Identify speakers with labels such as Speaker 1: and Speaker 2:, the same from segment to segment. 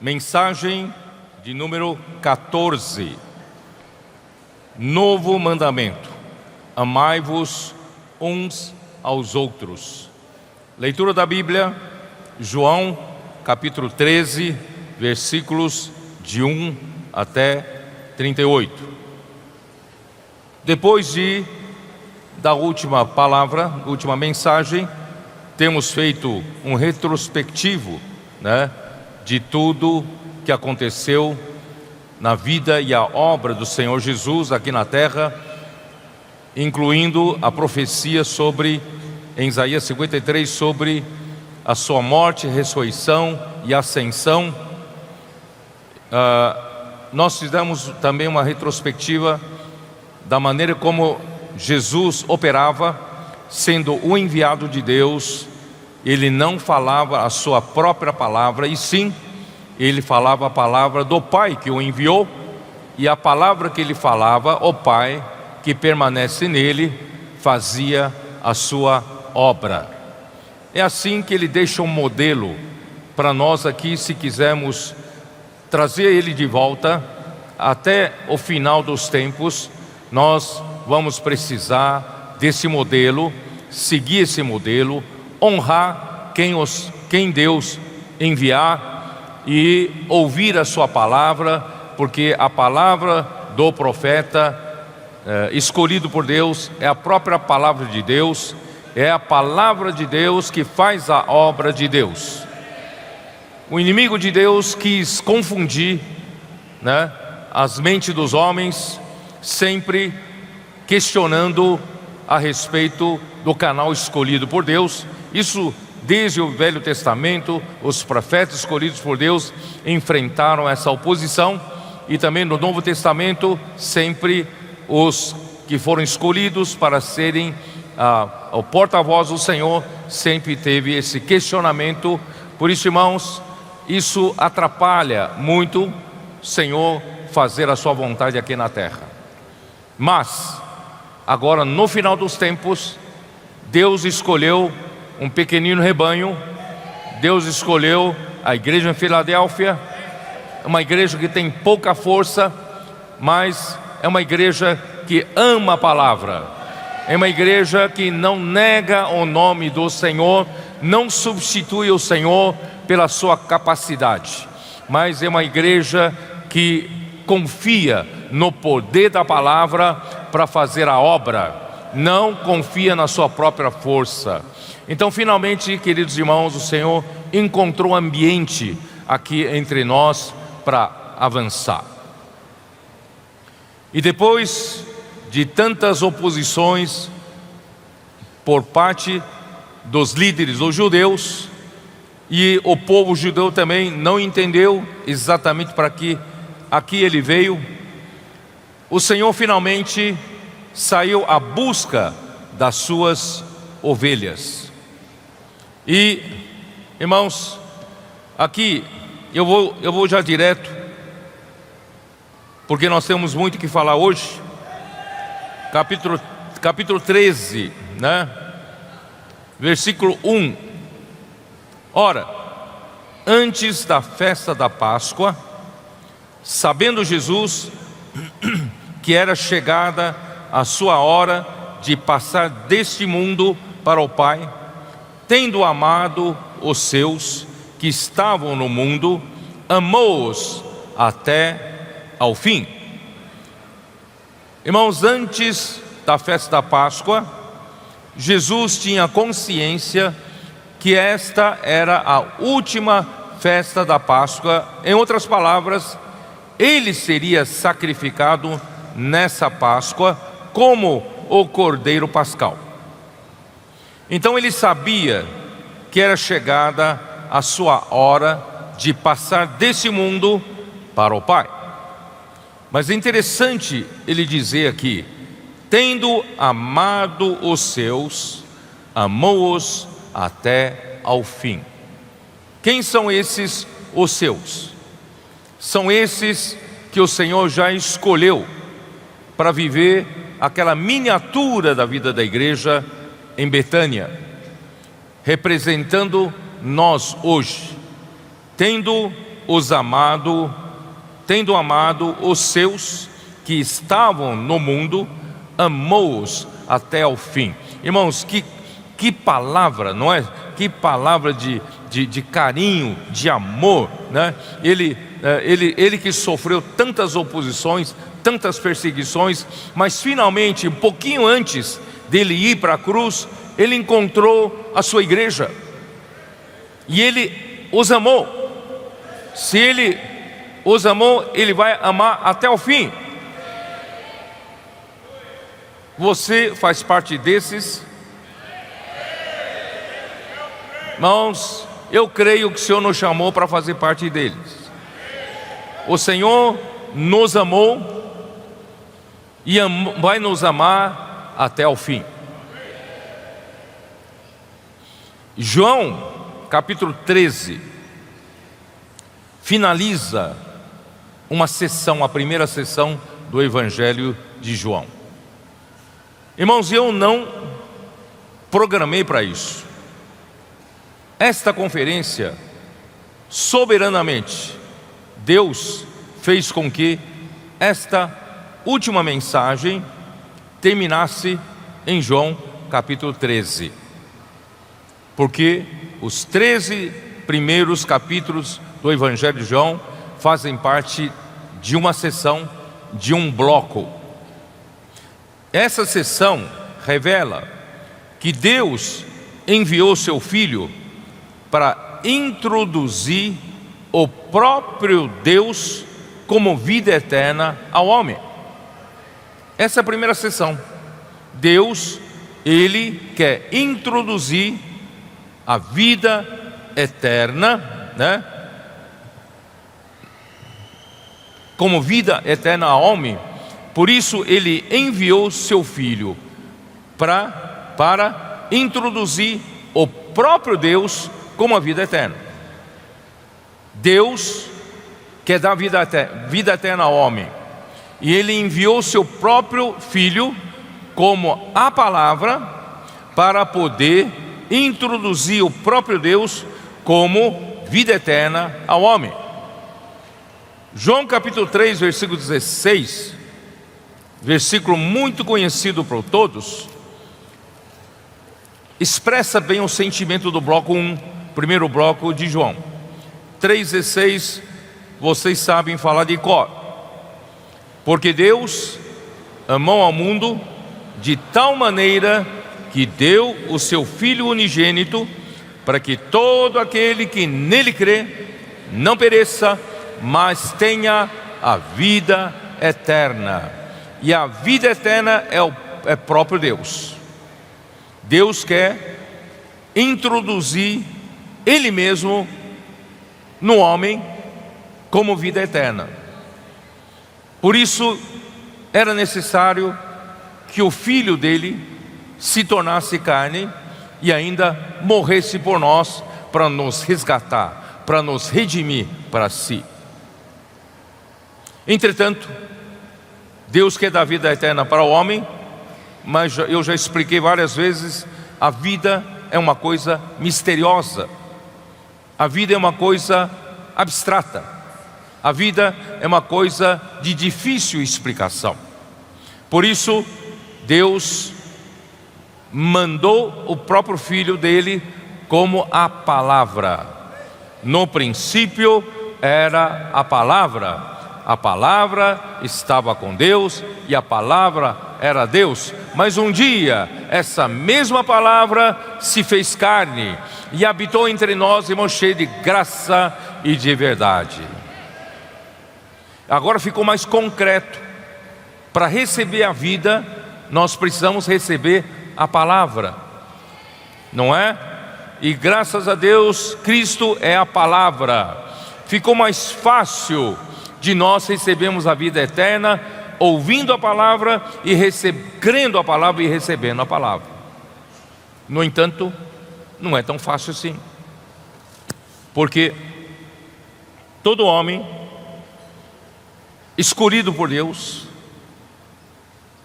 Speaker 1: Mensagem de número 14. Novo mandamento: amai-vos uns aos outros. Leitura da Bíblia, João capítulo 13, versículos de 1 até 38. Depois da última palavra, última mensagem, temos feito um retrospectivo, de tudo que aconteceu na vida e a obra do Senhor Jesus aqui na terra, incluindo a profecia em Isaías 53, sobre a sua morte, ressurreição e ascensão. Nós fizemos também uma retrospectiva da maneira como Jesus operava, sendo o enviado de Deus. Ele não falava a sua própria palavra, e sim, ele falava a palavra do Pai que o enviou, e a palavra que ele falava, o Pai que permanece nele, fazia a sua obra. É assim que ele deixa um modelo para nós aqui, se quisermos trazer ele de volta até o final dos tempos. Nós vamos precisar desse modelo, seguir esse modelo, honrar quem Deus enviar e ouvir a sua palavra, porque a palavra do profeta escolhido por Deus é a própria palavra de Deus, é a palavra de Deus que faz a obra de Deus. O inimigo de Deus quis confundir, as mentes dos homens, sempre questionando a respeito do canal escolhido por Deus. Isso desde o Velho Testamento, os profetas escolhidos por Deus enfrentaram essa oposição, e também no Novo Testamento, sempre os que foram escolhidos para serem o porta-voz do Senhor, sempre teve esse questionamento. Por isso, irmãos, isso atrapalha muito o Senhor fazer a sua vontade aqui na terra. Mas agora, no final dos tempos, Deus escolheu um pequenino rebanho. Deus escolheu a igreja em Filadélfia, uma igreja que tem pouca força, mas é uma igreja que ama a palavra, é uma igreja que não nega o nome do Senhor, não substitui o Senhor pela sua capacidade, mas é uma igreja que confia no poder da palavra para fazer a obra, não confia na sua própria força. Então, finalmente, queridos irmãos, o Senhor encontrou ambiente aqui entre nós para avançar. E depois de tantas oposições por parte dos líderes dos judeus, e o povo judeu também não entendeu exatamente para que aqui ele veio, o Senhor finalmente saiu à busca das suas ovelhas. E, irmãos, aqui eu vou já direto, porque nós temos muito que falar hoje. Capítulo 13, versículo 1. Ora, antes da festa da Páscoa, sabendo Jesus que era chegada a sua hora de passar deste mundo para o Pai, tendo amado os seus que estavam no mundo, amou-os até ao fim. Irmãos, antes da festa da Páscoa, Jesus tinha consciência que esta era a última festa da Páscoa. Em outras palavras, ele seria sacrificado nessa Páscoa como o Cordeiro Pascal. Então ele sabia que era chegada a sua hora de passar desse mundo para o Pai. Mas é interessante ele dizer aqui: tendo amado os seus, amou-os até ao fim. Quem são esses os seus? São esses que o Senhor já escolheu para viver aquela miniatura da vida da igreja em Betânia, representando nós hoje, tendo tendo amado os seus que estavam no mundo, amou-os até ao fim. Irmãos, que palavra, não é? Que palavra de carinho, de amor, né? Ele que sofreu tantas oposições, tantas perseguições, mas finalmente, um pouquinho antes dele ir para a cruz, ele encontrou a sua igreja e ele os amou. Se ele os amou, ele vai amar até o fim. Você faz parte desses? Irmãos, eu creio que o Senhor nos chamou para fazer parte deles. O Senhor nos amou e vai nos amar até o fim. João capítulo 13 finaliza uma sessão, a primeira sessão do Evangelho de João. Irmãos, eu não programei para isso. Esta conferência, soberanamente, Deus fez com que esta última mensagem terminasse em João capítulo 13. Porque os 13 primeiros capítulos do Evangelho de João fazem parte de uma sessão, de um bloco. Essa sessão revela que Deus enviou seu Filho para introduzir o próprio Deus como vida eterna ao homem. Essa é a primeira sessão. Deus, Ele quer introduzir a vida eterna, né? Como vida eterna ao homem. Por isso Ele enviou seu Filho para introduzir o próprio Deus como a vida eterna. Deus quer dar vida eterna ao homem, e Ele enviou seu próprio Filho como a palavra para poder introduzir o próprio Deus como vida eterna ao homem. João capítulo 3, versículo 16, versículo muito conhecido por todos, expressa bem o sentimento do bloco 1, primeiro bloco de João. 3,16, vocês sabem falar de cor. Porque Deus amou ao mundo de tal maneira que deu o seu Filho unigênito, para que todo aquele que nele crê não pereça, mas tenha a vida eterna. E a vida eterna é próprio Deus. Deus quer introduzir Ele mesmo no homem como vida eterna. Por isso era necessário que o Filho dele se tornasse carne e ainda morresse por nós, para nos resgatar, para nos redimir para si. Entretanto, Deus quer dar vida eterna para o homem, mas eu já expliquei várias vezes, a vida é uma coisa misteriosa, a vida é uma coisa abstrata, a vida é uma coisa de difícil explicação. Por isso, Deus mandou o próprio Filho dele como a palavra. No princípio era a palavra estava com Deus e a palavra era Deus. Mas um dia essa mesma palavra se fez carne e habitou entre nós, irmãos, cheio de graça e de verdade. Agora ficou mais concreto. Para receber a vida, nós precisamos receber a palavra, não é? E graças a Deus, Cristo é a palavra. Ficou mais fácil de nós recebermos a vida eterna, ouvindo a palavra e crendo a palavra e recebendo a palavra. No entanto, não é tão fácil assim, porque todo homem escolhido por Deus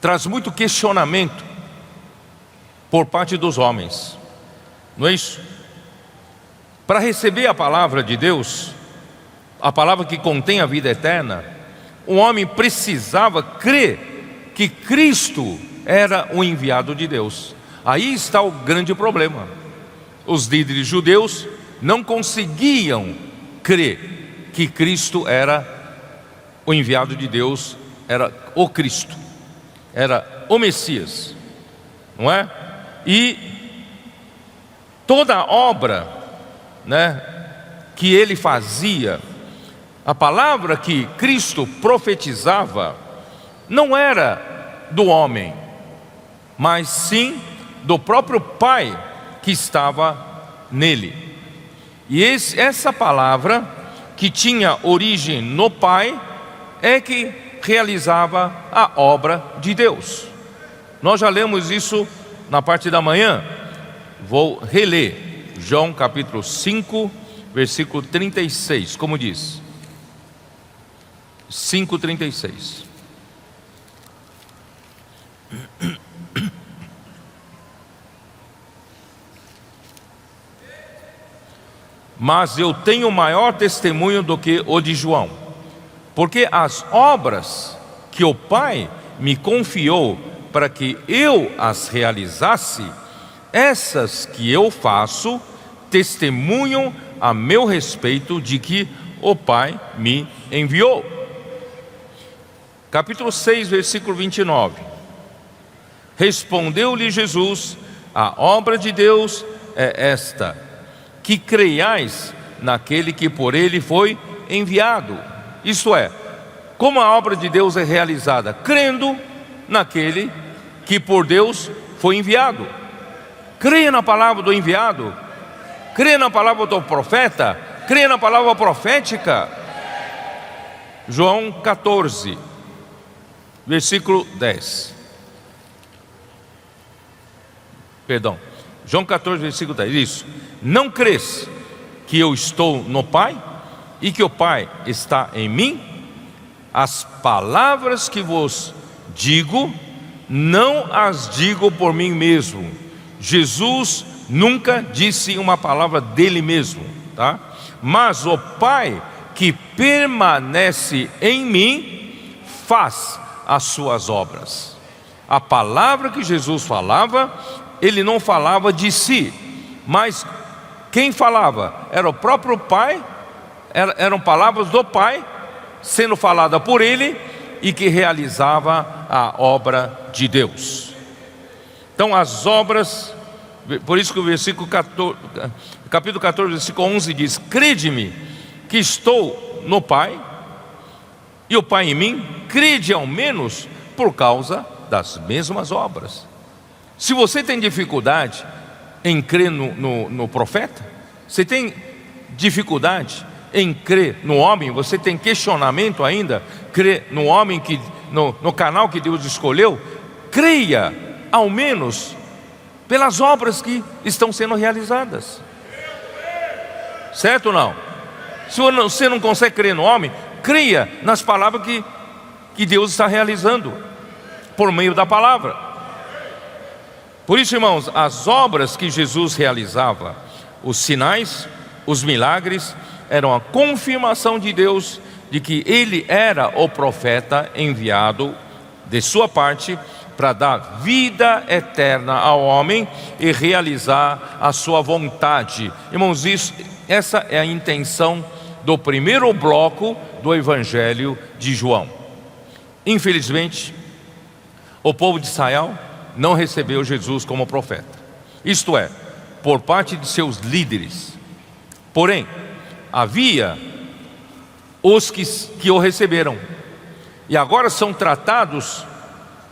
Speaker 1: traz muito questionamento por parte dos homens, não é isso? Para receber a palavra de Deus, a palavra que contém a vida eterna, o homem precisava crer que Cristo era o enviado de Deus. Aí está o grande problema. Os líderes judeus não conseguiam crer que Cristo era o enviado de Deus, era o Cristo, era o Messias, não é? E toda a obra, né, que ele fazia, a palavra que Cristo profetizava, não era do homem, mas sim do próprio Pai que estava nele. E essa palavra, que tinha origem no Pai, é que realizava a obra de Deus. Nós já lemos isso na parte da manhã. Vou reler João capítulo 5, versículo 36, como diz. 5:36. Mas eu tenho maior testemunho do que o de João, porque as obras que o Pai me confiou para que eu as realizasse, essas que eu faço, testemunham a meu respeito de que o Pai me enviou. Capítulo 6, versículo 29. Respondeu-lhe Jesus: a obra de Deus é esta, que creiais naquele que por ele foi enviado. Isto é, como a obra de Deus é realizada? Crendo naquele que por Deus foi enviado. Creia na palavra do enviado, creia na palavra do profeta, creia na palavra profética. João 14, versículo 10. Perdão, João 14, versículo 10. Isso. Não crês que eu estou no Pai e que o Pai está em mim? As palavras que vos digo, não as digo por mim mesmo. Jesus nunca disse uma palavra dele mesmo, tá? Mas o Pai que permanece em mim faz as suas obras. A palavra que Jesus falava, ele não falava de si, mas quem falava era o próprio Pai, eram palavras do Pai sendo falada por ele e que realizava a obra de Deus. Então as obras, por isso que o versículo 14, capítulo 14, versículo 11 diz: crede-me que estou no Pai e o Pai em mim, crede ao menos por causa das mesmas obras. Se você tem dificuldade em crer no profeta, você tem dificuldade em crer no homem, você tem questionamento ainda, crer no homem, no canal que Deus escolheu, creia ao menos pelas obras que estão sendo realizadas. Certo ou não? Se você não consegue crer no homem, creia nas palavras que Deus está realizando por meio da palavra. Por isso, irmãos, as obras que Jesus realizava, os sinais, os milagres, eram a confirmação de Deus de que Ele era o profeta enviado de sua parte para dar vida eterna ao homem e realizar a sua vontade. Irmãos, essa é a intenção do primeiro bloco do Evangelho de João. Infelizmente, o povo de Israel não recebeu Jesus como profeta, isto é, por parte de seus líderes. Porém, havia os que o receberam e agora são tratados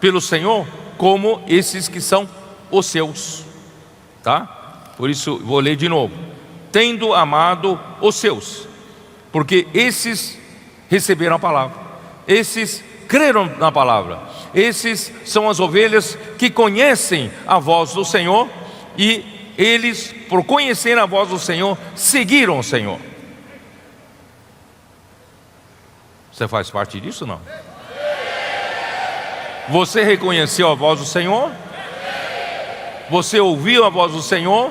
Speaker 1: pelo Senhor como esses que são os seus, tá? Por isso vou ler de novo: tendo amado os seus, porque esses receberam a palavra, esses creram na palavra, esses são as ovelhas que conhecem a voz do Senhor, e eles, por conhecer a voz do Senhor, seguiram o Senhor. Você faz parte disso ou não? Você reconheceu a voz do Senhor? Você ouviu a voz do Senhor?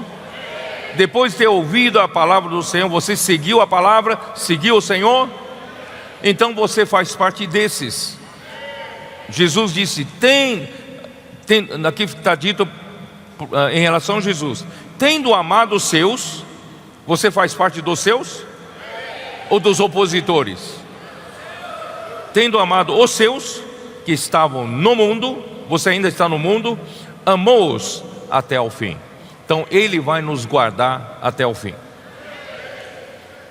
Speaker 1: Depois de ter ouvido a palavra do Senhor, você seguiu a palavra, seguiu o Senhor, então você faz parte desses. Jesus disse, aqui está dito em relação a Jesus, tendo amado os seus, você faz parte dos seus ou dos opositores? Tendo amado os seus que estavam no mundo, você ainda está no mundo, amou-os até o fim. Então Ele vai nos guardar até o fim.